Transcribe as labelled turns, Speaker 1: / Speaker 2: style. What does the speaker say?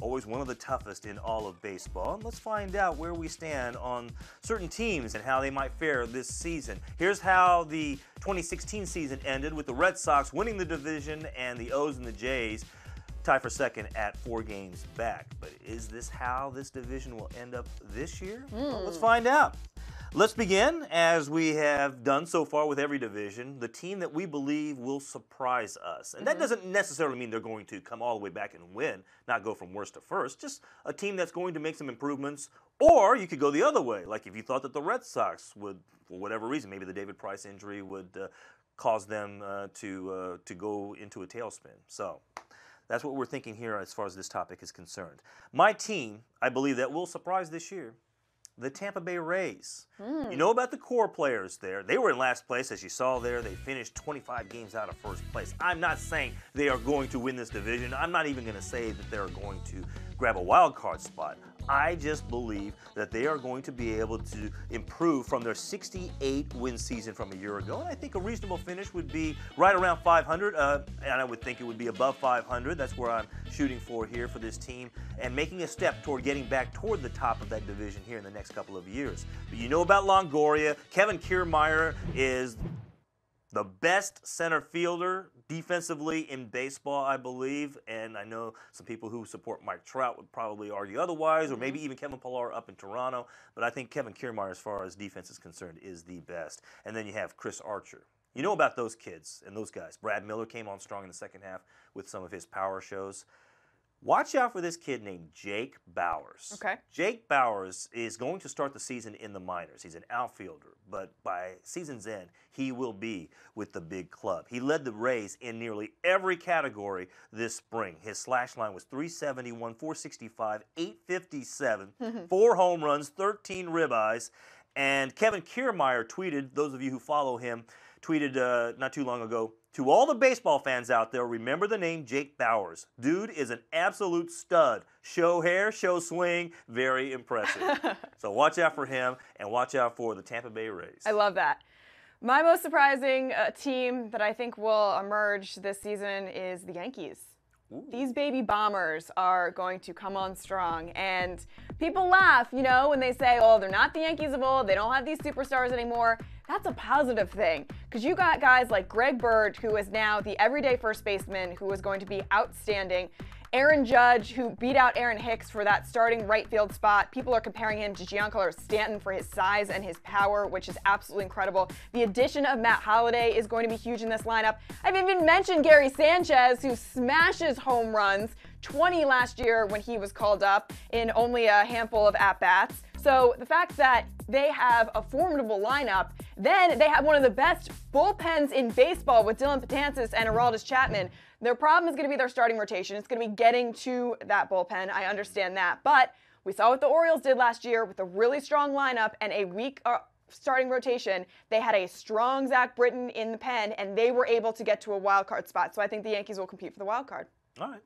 Speaker 1: always one of the toughest in all of baseball. And let's find out where we stand on certain teams and how they might fare this season. Here's how the 2016 season ended, with the Red Sox winning the division and the O's and the Jays tie for second at 4 games back. But is this how this division will end up this year? Well, let's find out. Let's begin, as we have done so far with every division, the team that we believe will surprise us. And that doesn't necessarily mean they're going to come all the way back and win, not go from worst to first. Just a team that's going to make some improvements. Or you could go the other way, like if you thought that the Red Sox would, for whatever reason, maybe the David Price injury would cause them to go into a tailspin. So that's what we're thinking here as far as this topic is concerned. My team, I believe, that will surprise this year, the Tampa Bay Rays. You know about the core players there. They were in last place, as you saw there. They finished 25 games out of first place. I'm not saying they are going to win this division. I'm not even going to say that they're going to grab a wild card spot. I just believe that they are going to be able to improve from their 68-win season from a year ago. And I think a reasonable finish would be right around 500, and I would think it would be above 500. That's where I'm shooting for here for this team, and making a step toward getting back toward the top of that division here in the next couple of years. But you know about Longoria. Kevin Kiermaier is the best center fielder defensively in baseball, I believe, and I know some people who support Mike Trout would probably argue otherwise, or maybe even Kevin Pillar up in Toronto, but I think Kevin Kiermaier, as far as defense is concerned, is the best. And then you have Chris Archer. You know about those kids and those guys. Brad Miller came on strong in the second half with some of his power shows. Watch out for this kid named Jake Bauers.
Speaker 2: Okay.
Speaker 1: Jake Bauers is going to start the season in the minors. He's an outfielder, but by season's end, he will be with the big club. He led the Rays in nearly every category this spring. His slash line was 371, 465, 857, 4 home runs, 13 ribeyes. And Kevin Kiermaier tweeted, those of you who follow him, tweeted not too long ago, "To all the baseball fans out there, remember the name Jake Bauers. Dude is an absolute stud. Show hair, show swing, very impressive." So watch out for him, and watch out for the Tampa Bay Rays.
Speaker 2: I love that. My most surprising team that I think will emerge this season is the Yankees. These baby bombers are going to come on strong, and people laugh, you know, when they say, oh, they're not the Yankees of old, they don't have these superstars anymore. That's a positive thing, because you got guys like Greg Bird, who is now the everyday first baseman, who is going to be outstanding. Aaron Judge, who beat out Aaron Hicks for that starting right field spot. People are comparing him to Giancarlo Stanton for his size and his power, which is absolutely incredible. The addition of Matt Holliday is going to be huge in this lineup. I've even mentioned Gary Sanchez, who smashes home runs, 20 last year when he was called up in only a handful of at-bats. So the fact that they have a formidable lineup, then they have one of the best bullpens in baseball with Dylan Betances and Aroldis Chapman. Their problem is going to be their starting rotation. It's going to be getting to that bullpen. I understand that. But we saw what the Orioles did last year with a really strong lineup and a weak starting rotation. They had a strong Zach Britton in the pen, and they were able to get to a wild card spot. So I think the Yankees will compete for the wild card.
Speaker 1: All right.